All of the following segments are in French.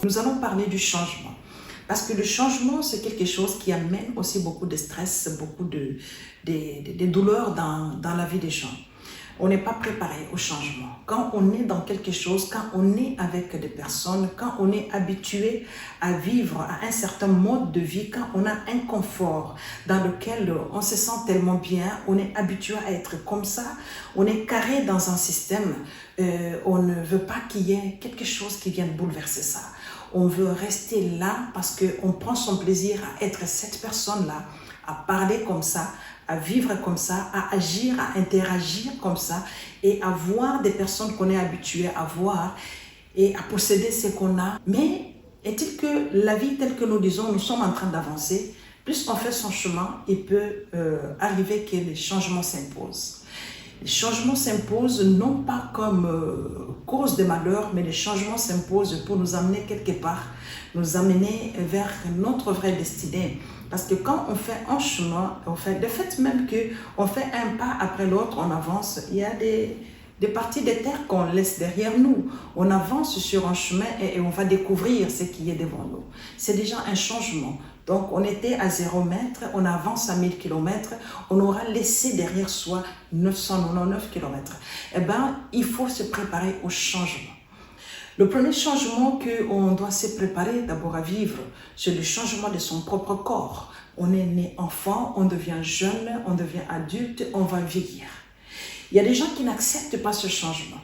Nous allons parler du changement. Parce que le changement, c'est quelque chose qui amène aussi beaucoup de stress, beaucoup de douleurs dans la vie des gens. On n'est pas préparé au changement. Quand on est dans quelque chose, quand on est avec des personnes, quand on est habitué à vivre à un certain mode de vie, quand on a un confort dans lequel on se sent tellement bien, on est habitué à être comme ça, on est carré dans un système, on ne veut pas qu'il y ait quelque chose qui vienne bouleverser ça. On veut rester là parce qu'on prend son plaisir à être cette personne-là, à parler comme ça, à vivre comme ça, à agir, à interagir comme ça et à voir des personnes qu'on est habitué à voir et à posséder ce qu'on a. Mais est-il que la vie telle que nous disons, nous sommes en train d'avancer, plus on fait son chemin, il peut arriver que les changements s'imposent. Les changements s'imposent non pas comme cause de malheur, mais les changements s'imposent pour nous amener quelque part, nous amener vers notre vraie destinée. Parce que quand on fait un chemin, on fait, de fait même qu'on fait un pas après l'autre, on avance, il y a des parties de terre qu'on laisse derrière nous. On avance sur un chemin et on va découvrir ce qui est devant nous. C'est déjà un changement. Donc on était à 0 mètre, on avance à 1000 km, on aura laissé derrière soi 999 km. Eh bien, il faut se préparer au changement. Le premier changement qu'on doit se préparer d'abord à vivre, c'est le changement de son propre corps. On est né enfant, on devient jeune, on devient adulte, on va vieillir. Il y a des gens qui n'acceptent pas ce changement.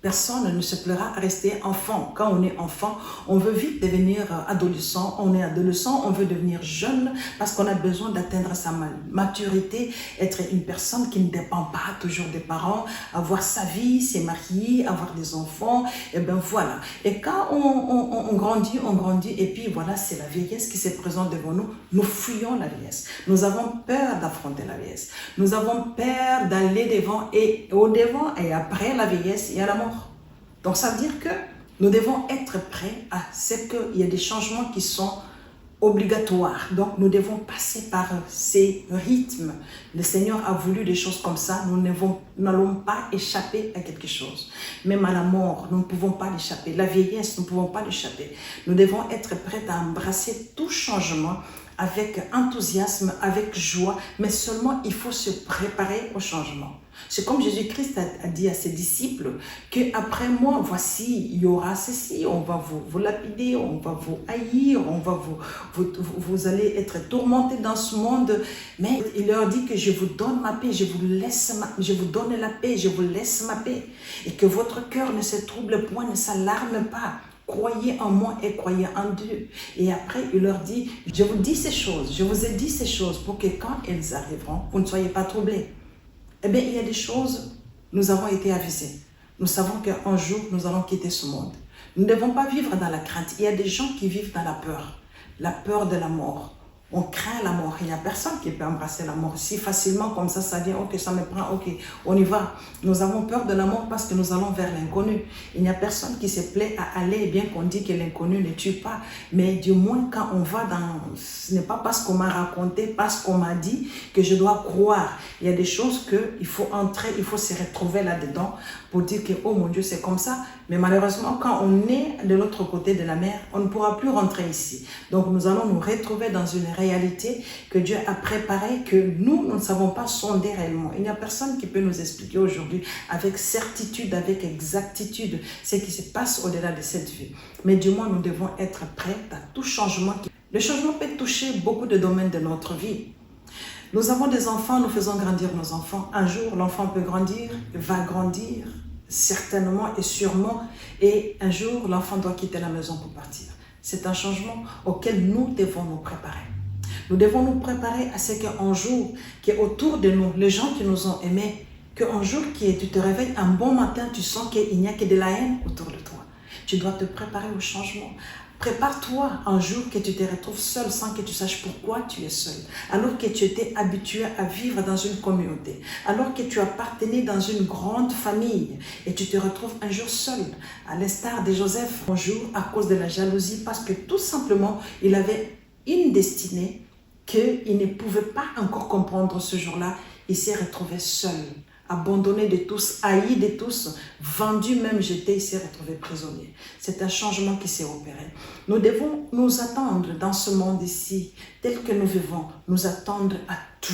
Personne ne se plaira à rester enfant. Quand on est enfant, on veut vite devenir adolescent. On est adolescent, on veut devenir jeune parce qu'on a besoin d'atteindre sa maturité, être une personne qui ne dépend pas toujours des parents, avoir sa vie, se marier, avoir des enfants, et bien voilà. Et quand on grandit, et puis voilà, c'est la vieillesse qui se présente devant nous. Nous fuyons la vieillesse. Nous avons peur d'affronter la vieillesse. Nous avons peur d'aller devant et au-devant et après la vieillesse, il y a la mort. Donc ça veut dire que nous devons être prêts à ce qu'il y a des changements qui sont obligatoires. Donc nous devons passer par ces rythmes. Le Seigneur a voulu des choses comme ça. Nous n'allons pas échapper à quelque chose. Même à la mort, nous ne pouvons pas l'échapper. La vieillesse, nous ne pouvons pas l'échapper. Nous devons être prêts à embrasser tout changement avec enthousiasme, avec joie, mais seulement il faut se préparer au changement. C'est comme Jésus-Christ a dit à ses disciples qu'après moi, voici, il y aura ceci, on va vous lapider, on va vous haïr, vous allez être tourmentés dans ce monde. Mais il leur dit que je vous donne ma paix, je vous donne la paix, je vous laisse ma paix. Et que votre cœur ne se trouble point, ne s'alarme pas. Croyez en moi et croyez en Dieu. Et après, il leur dit, je vous dis ces choses, je vous ai dit ces choses pour que quand elles arriveront, vous ne soyez pas troublés. Eh bien, il y a des choses, nous avons été avisés. Nous savons qu'un jour, nous allons quitter ce monde. Nous ne devons pas vivre dans la crainte. Il y a des gens qui vivent dans la peur de la mort. On craint la mort. Il n'y a personne qui peut embrasser la mort si facilement comme ça vient, ok, ça me prend, ok, on y va. Nous avons peur de la mort parce que nous allons vers l'inconnu. Il n'y a personne qui se plaît à aller, bien qu'on dit que l'inconnu ne tue pas. Mais du moins, quand on va dans... Ce n'est pas parce qu'on m'a raconté, parce qu'on m'a dit que je dois croire. Il y a des choses qu'il faut entrer, il faut se retrouver là-dedans pour dire que, oh mon Dieu, c'est comme ça. Mais malheureusement, quand on est de l'autre côté de la mer, on ne pourra plus rentrer ici. Donc, nous allons nous retrouver dans une réalité que Dieu a préparée, que nous ne savons pas sonder réellement. Il n'y a personne qui peut nous expliquer aujourd'hui avec certitude, avec exactitude, ce qui se passe au-delà de cette vie. Mais du moins, nous devons être prêts à tout changement. Le changement peut toucher beaucoup de domaines de notre vie. Nous avons des enfants, nous faisons grandir nos enfants. Un jour, l'enfant peut grandir, va grandir, certainement et sûrement. Et un jour, l'enfant doit quitter la maison pour partir. C'est un changement auquel nous devons nous préparer. Nous devons nous préparer à ce qu'un jour, qui est autour de nous, les gens qui nous ont aimés, qu'un jour tu te réveilles un bon matin, tu sens qu'il n'y a que de la haine autour de toi. Tu dois te préparer au changement. Prépare-toi un jour que tu te retrouves seul sans que tu saches pourquoi tu es seul. Alors que tu étais habitué à vivre dans une communauté. Alors que tu appartenais dans une grande famille. Et tu te retrouves un jour seul. À l'instar de Joseph, un jour à cause de la jalousie. Parce que tout simplement, il avait une destinée qu'il ne pouvait pas encore comprendre ce jour-là. Il s'est retrouvé seul abandonné de tous, haï de tous, vendu même, jeté, il s'est retrouvé prisonnier. C'est un changement qui s'est opéré. Nous devons nous attendre dans ce monde ici, tel que nous vivons, nous attendre à tout.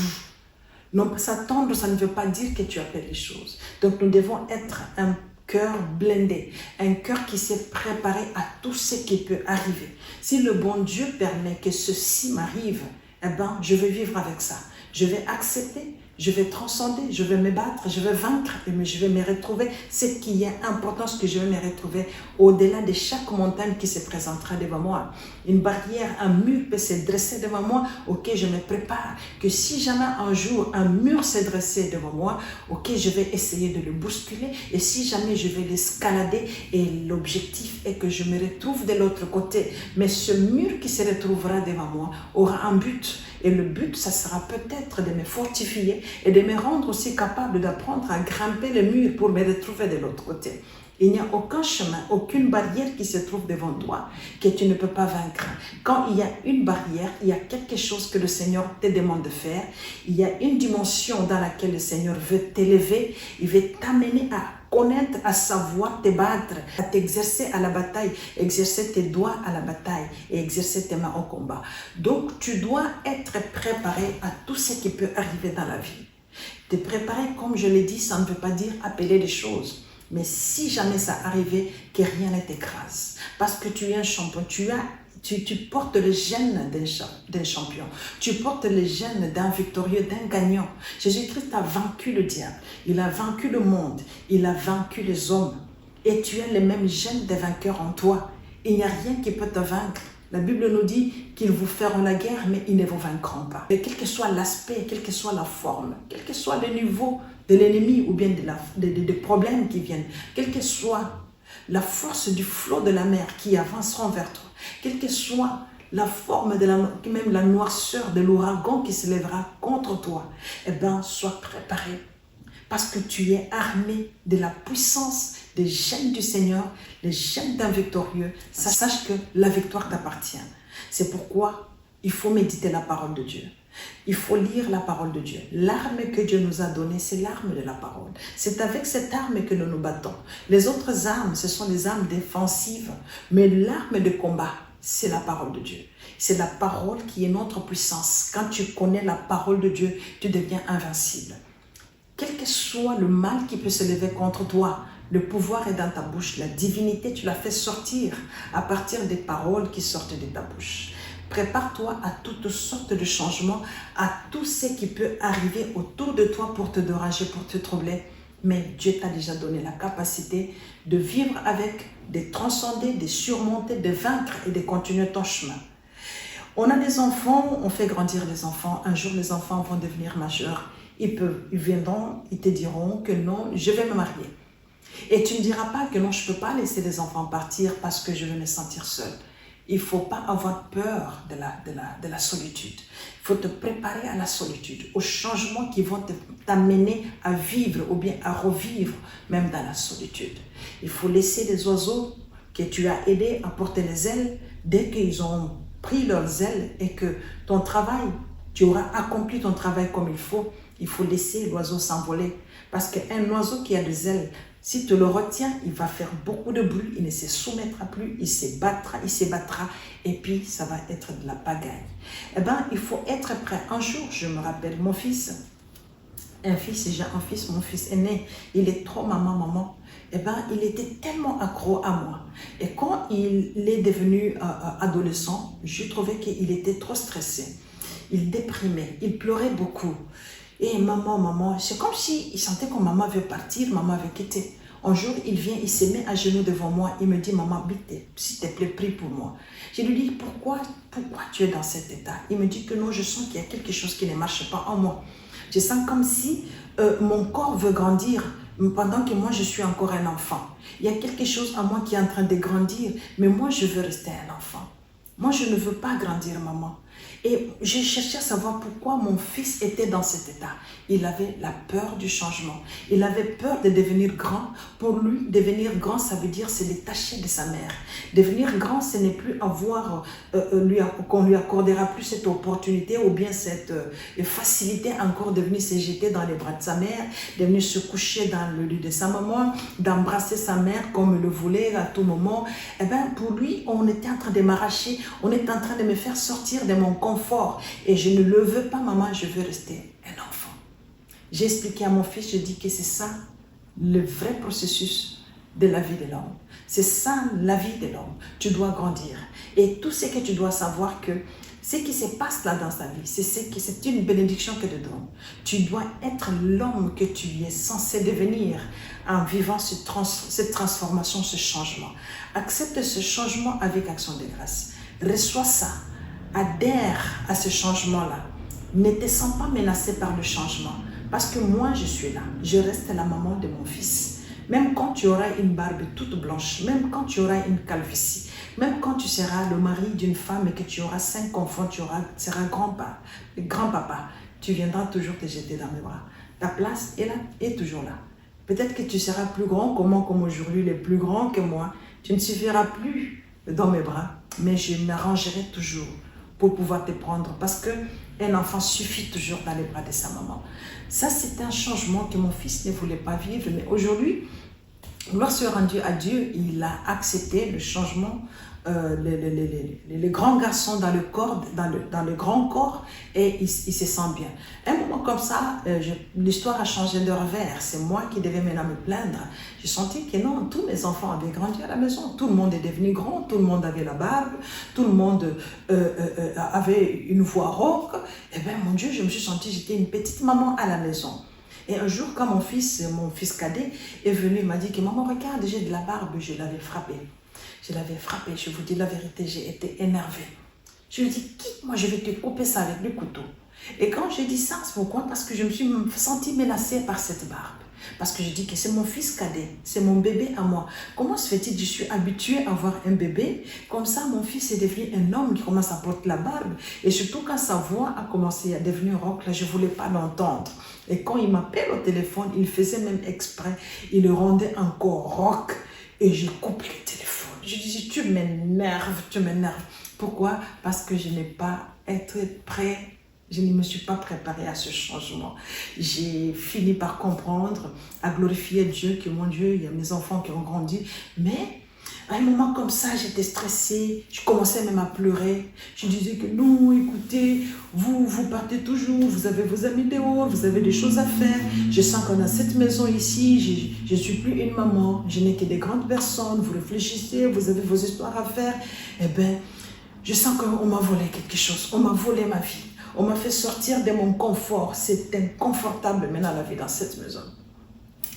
Non, s'attendre, ça ne veut pas dire que tu appelles les choses. Donc nous devons être un cœur blindé, un cœur qui s'est préparé à tout ce qui peut arriver. Si le bon Dieu permet que ceci m'arrive, eh ben, je vais vivre avec ça. Je vais accepter, je vais transcender, je vais me battre, je vais vaincre, et je vais me retrouver. Ce qui est important, ce que je vais me retrouver au-delà de chaque montagne qui se présentera devant moi. Une barrière, un mur peut se dresser devant moi, ok, je me prépare. Que si jamais un jour un mur s'est dressé devant moi, ok, je vais essayer de le bousculer. Et si jamais je vais l'escalader, et l'objectif est que je me retrouve de l'autre côté. Mais ce mur qui se retrouvera devant moi aura un but. Et le but, ça sera peut-être de me fortifier et de me rendre aussi capable d'apprendre à grimper le mur pour me retrouver de l'autre côté. Il n'y a aucun chemin, aucune barrière qui se trouve devant toi que tu ne peux pas vaincre. Quand il y a une barrière, il y a quelque chose que le Seigneur te demande de faire. Il y a une dimension dans laquelle le Seigneur veut t'élever. Il veut t'amener à connaître, à savoir te battre, à t'exercer à la bataille, exercer tes doigts à la bataille et exercer tes mains au combat. Donc, tu dois être préparé à tout ce qui peut arriver dans la vie. Te préparer, comme je l'ai dit, ça ne veut pas dire appeler les choses. Mais si jamais ça arrivait, que rien ne t'écrase. Parce que tu es un champion, tu portes le gène d'un champion. Tu portes le gène d'un victorieux, d'un gagnant. Jésus-Christ a vaincu le diable. Il a vaincu le monde. Il a vaincu les hommes. Et tu as le même gène des vainqueurs en toi. Il n'y a rien qui peut te vaincre. La Bible nous dit qu'ils vous feront la guerre, mais ils ne vous vaincront pas. Et quel que soit l'aspect, quelle que soit la forme, quel que soit le niveau de l'ennemi ou bien des problèmes qui viennent, quelle que soit la force du flot de la mer qui avanceront vers toi, quelle que soit la forme, même la noirceur de l'ouragan qui se lèvera contre toi, eh bien, sois préparé. Parce que tu es armé de la puissance des gènes du Seigneur, les gènes d'un victorieux. Sache que la victoire t'appartient. C'est pourquoi il faut méditer la parole de Dieu. Il faut lire la parole de Dieu. L'arme que Dieu nous a donnée, c'est l'arme de la parole. C'est avec cette arme que nous nous battons. Les autres armes, ce sont des armes défensives. Mais l'arme de combat, c'est la parole de Dieu. C'est la parole qui est notre puissance. Quand tu connais la parole de Dieu, tu deviens invincible. Quel que soit le mal qui peut se lever contre toi, le pouvoir est dans ta bouche. La divinité, tu la fais sortir à partir des paroles qui sortent de ta bouche. Prépare-toi à toutes sortes de changements, à tout ce qui peut arriver autour de toi pour te déranger, pour te troubler. Mais Dieu t'a déjà donné la capacité de vivre avec, de transcender, de surmonter, de vaincre et de continuer ton chemin. On a des enfants, on fait grandir les enfants. Un jour, les enfants vont devenir majeurs. Ils viendront, ils te diront que non, je vais me marier. Et tu ne diras pas que non, je ne peux pas laisser les enfants partir parce que je vais me sentir seule. Il ne faut pas avoir peur de la solitude. Il faut te préparer à la solitude, aux changements qui vont t'amener à vivre ou bien à revivre même dans la solitude. Il faut laisser les oiseaux que tu as aidés à porter les ailes dès qu'ils ont pris leurs ailes et que ton travail, tu auras accompli ton travail comme il faut laisser l'oiseau s'envoler. Parce qu'un oiseau qui a des ailes, si tu le retiens, il va faire beaucoup de bruit, il ne se soumettra plus, il se battra, et puis ça va être de la pagaille. Eh bien, il faut être prêt. Un jour, je me rappelle, mon fils, mon fils aîné, il est trop maman. Eh bien, il était tellement accro à moi. Et quand il est devenu adolescent, je trouvais qu'il était trop stressé. Il déprimait, il pleurait beaucoup. Et maman, c'est comme s'il sentait que maman veut partir, maman veut quitter. Un jour, il vient, il se met à genoux devant moi, il me dit, maman, s'il te plaît, prie pour moi. Je lui dis, pourquoi tu es dans cet état? Il me dit que non, je sens qu'il y a quelque chose qui ne marche pas en moi. Je sens comme si mon corps veut grandir pendant que moi, je suis encore un enfant. Il y a quelque chose en moi qui est en train de grandir, mais moi, je veux rester un enfant. Moi, je ne veux pas grandir, maman. Et j'ai cherché à savoir pourquoi mon fils était dans cet état. Il avait la peur du changement. Il avait peur de devenir grand. Pour lui, devenir grand, ça veut dire se détacher de sa mère. Devenir grand, ce n'est plus avoir, qu'on lui accordera plus cette opportunité ou bien cette facilité encore de venir se jeter dans les bras de sa mère, de venir se coucher dans le lit de sa maman, d'embrasser sa mère comme il le voulait à tout moment. Eh bien, pour lui, on était en train de m'arracher, on était en train de me faire sortir de mon confort. Et je ne le veux pas, maman, je veux rester un enfant. J'ai expliqué à mon fils, je dis que c'est ça le vrai processus de la vie de l'homme. C'est ça la vie de l'homme. Tu dois grandir. Et tout ce que tu dois savoir que ce qui se passe là dans sa vie, c'est une bénédiction que te donne. Tu dois être l'homme que tu es censé devenir en vivant cette transformation, ce changement. Accepte ce changement avec action de grâce. Reçois ça. Adhère à ce changement-là. Ne te sens pas menacé par le changement. Parce que moi, je suis là. Je reste la maman de mon fils. Même quand tu auras une barbe toute blanche, même quand tu auras une calvitie, même quand tu seras le mari d'une femme et que tu auras 5 enfants, tu seras grand-papa, tu viendras toujours te jeter dans mes bras. Ta place est là, est toujours là. Peut-être que tu seras plus grand que moi, comme aujourd'hui, il est plus grand que moi. Tu ne suffiras plus dans mes bras, mais je m'arrangerai toujours pour pouvoir te prendre parce qu'un enfant suffit toujours dans les bras de sa maman. Ça, c'est un changement que mon fils ne voulait pas vivre, mais aujourd'hui, gloire soit rendue à Dieu, il a accepté le changement, les grands garçons dans le corps, dans le grand corps, et il se sent bien. Un moment comme ça, l'histoire a changé de revers. C'est moi qui devais maintenant me plaindre. J'ai senti que non, tous mes enfants avaient grandi à la maison. Tout le monde est devenu grand, tout le monde avait la barbe, tout le monde avait une voix rauque. Eh bien, mon Dieu, je me suis sentie, j'étais une petite maman à la maison. Et un jour, quand mon fils cadet est venu, il m'a dit que maman, regarde, j'ai de la barbe, je l'avais frappé. Je l'avais frappé, je vous dis la vérité, j'ai été énervée. Je lui ai dit, moi je vais te couper ça avec le couteau. Et quand j'ai dit ça, c'est pourquoi? Parce que je me suis sentie menacée par cette barbe. Parce que je dis que c'est mon fils cadet, c'est mon bébé à moi. Comment se fait-il que je suis habituée à avoir un bébé? Comme ça, mon fils est devenu un homme qui commence à porter la barbe. Et surtout quand sa voix a commencé à devenir rauque, là, je ne voulais pas l'entendre. Et quand il m'appelle au téléphone, il faisait même exprès. Il le rendait encore rauque. Et je coupe le téléphone. Je dis, tu m'énerves, tu m'énerves. Pourquoi? Parce que je n'ai pas été prêt. Je ne me suis pas préparée à ce changement. J'ai fini par comprendre, à glorifier Dieu, que mon Dieu, il y a mes enfants qui ont grandi. Mais à un moment comme ça, j'étais stressée. Je commençais même à pleurer. Je disais que non, écoutez, vous partez toujours, vous avez vos amis dehors, vous avez des choses à faire. Je sens qu'on a cette maison ici, je ne suis plus une maman, je n'ai que des grandes personnes, vous réfléchissez, vous avez vos histoires à faire. Eh bien, je sens qu'on m'a volé quelque chose, on m'a volé ma vie. On m'a fait sortir de mon confort. C'est inconfortable maintenant la vie dans cette maison.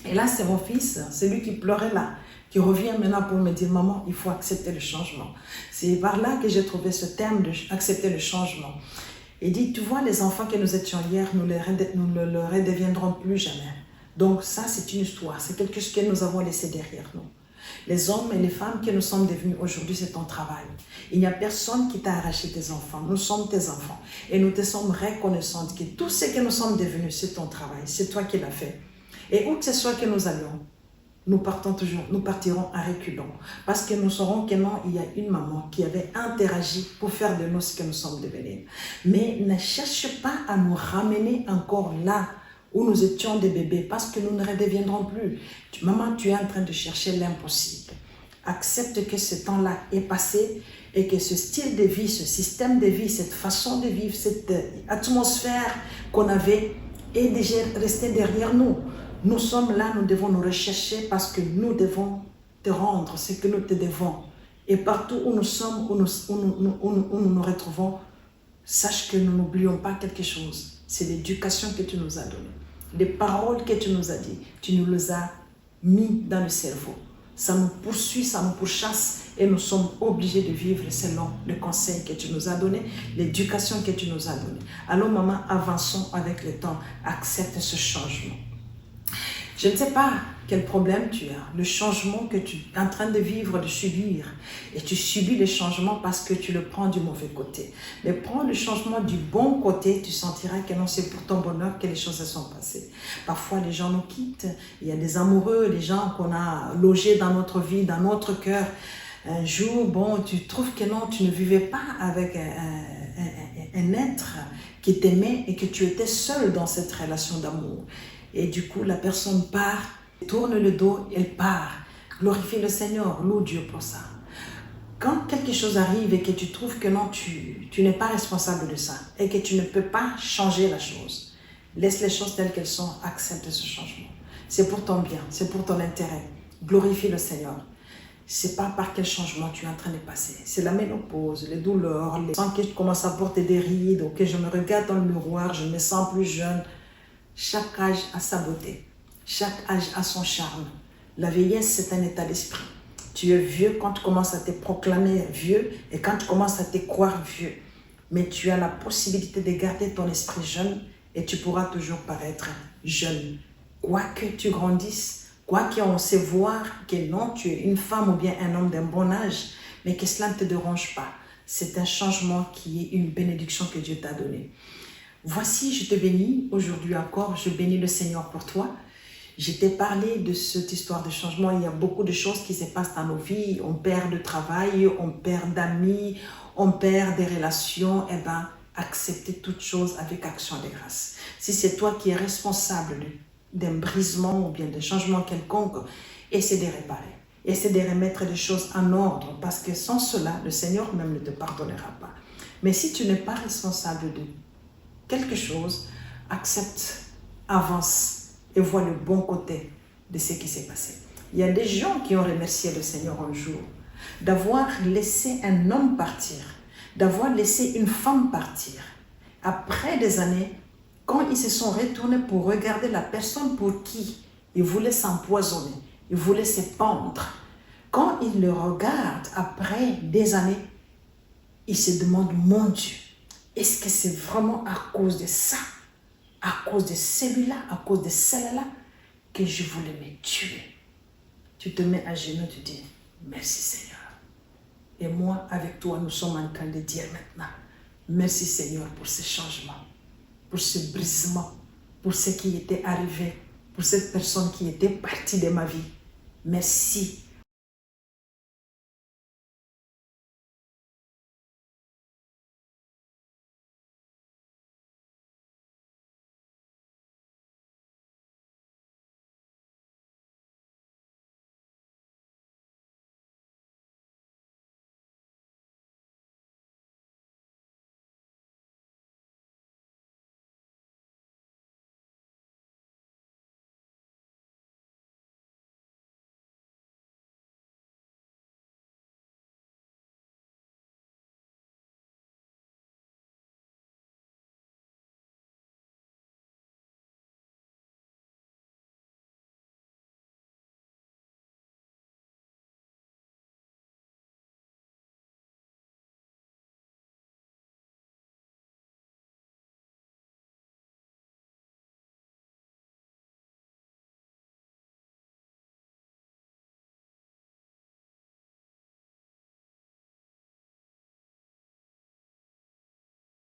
Et là, c'est mon fils, c'est lui qui pleurait là, qui revient maintenant pour me dire, maman, il faut accepter le changement. C'est par là que j'ai trouvé ce terme d'accepter le changement. Il dit, tu vois, les enfants que nous étions hier, nous ne le redeviendrons plus jamais. Donc ça, c'est une histoire, c'est quelque chose que nous avons laissé derrière nous. Les hommes et les femmes que nous sommes devenus aujourd'hui, c'est ton travail. Il n'y a personne qui t'a arraché tes enfants. Nous sommes tes enfants. Et nous te sommes reconnaissantes que tout ce que nous sommes devenus, c'est ton travail. C'est toi qui l'as fait. Et où que ce soit que nous allions, nous partirons à reculons. Parce que nous saurons que non, il y a une maman qui avait interagi pour faire de nous ce que nous sommes devenus. Mais ne cherche pas à nous ramener encore là où nous étions des bébés, parce que nous ne redeviendrons plus. Maman, tu es en train de chercher l'impossible. Accepte que ce temps-là est passé et que ce style de vie, ce système de vie, cette façon de vivre, cette atmosphère qu'on avait est déjà restée derrière nous. Nous sommes là, nous devons nous rechercher parce que nous devons te rendre ce que nous te devons. Et partout où nous sommes, où nous retrouvons, sache que nous n'oublions pas quelque chose. C'est l'éducation que tu nous as donnée. Les paroles que tu nous as dit, tu nous les as mis dans le cerveau. Ça nous poursuit, ça nous pourchasse et nous sommes obligés de vivre selon le conseil que tu nous as donné, l'éducation que tu nous as donnée. Alors maman, avançons avec le temps, accepte ce changement. Je ne sais pas quel problème tu as, le changement que tu es en train de vivre, de subir. Et tu subis le changement parce que tu le prends du mauvais côté. Mais prends le changement du bon côté, tu sentiras que non, c'est pour ton bonheur que les choses se sont passées. Parfois, les gens nous quittent. Il y a des amoureux, les gens qu'on a logés dans notre vie, dans notre cœur. Un jour, bon, tu trouves que non, tu ne vivais pas avec un être qui t'aimait et que tu étais seul dans cette relation d'amour. Et du coup, la personne part, tourne le dos, elle part. Glorifie le Seigneur, loue Dieu pour ça. Quand quelque chose arrive et que tu trouves que non, tu n'es pas responsable de ça et que tu ne peux pas changer la chose, laisse les choses telles qu'elles sont, accepte ce changement. C'est pour ton bien, c'est pour ton intérêt. Glorifie le Seigneur. C'est pas par quel changement tu es en train de passer. C'est la ménopause, les douleurs, les sens que je commence à porter des rides, que je me regarde dans le miroir, je me sens plus jeune. Chaque âge a sa beauté. Chaque âge a son charme. La vieillesse, c'est un état d'esprit. Tu es vieux quand tu commences à te proclamer vieux et quand tu commences à te croire vieux. Mais tu as la possibilité de garder ton esprit jeune et tu pourras toujours paraître jeune. Quoi que tu grandisses, quoi qu'on sait voir que non, tu es une femme ou bien un homme d'un bon âge, mais que cela ne te dérange pas. C'est un changement qui est une bénédiction que Dieu t'a donnée. Voici, je te bénis. Aujourd'hui encore, je bénis le Seigneur pour toi. Je t'ai parlé de cette histoire de changement. Il y a beaucoup de choses qui se passent dans nos vies. On perd de travail, on perd d'amis, on perd des relations. Eh bien, acceptez toutes choses avec action de grâce. Si c'est toi qui es responsable d'un brisement ou bien d'un changement quelconque, essaie de réparer. Essaie de remettre les choses en ordre parce que sans cela, le Seigneur même ne te pardonnera pas. Mais si tu n'es pas responsable de quelque chose, accepte, avance et vois le bon côté de ce qui s'est passé. Il y a des gens qui ont remercié le Seigneur un jour d'avoir laissé un homme partir, d'avoir laissé une femme partir. Après des années, quand ils se sont retournés pour regarder la personne pour qui ils voulaient s'empoisonner, ils voulaient se pendre, quand ils le regardent après des années, ils se demandent, mon Dieu, est-ce que c'est vraiment à cause de ça, à cause de celui-là, à cause de celle-là, que je voulais me tuer? Tu te mets à genoux, tu dis, merci Seigneur. Et moi, avec toi, nous sommes en train de dire maintenant, merci Seigneur pour ce changement, pour ce brisement, pour ce qui était arrivé, pour cette personne qui était partie de ma vie. Merci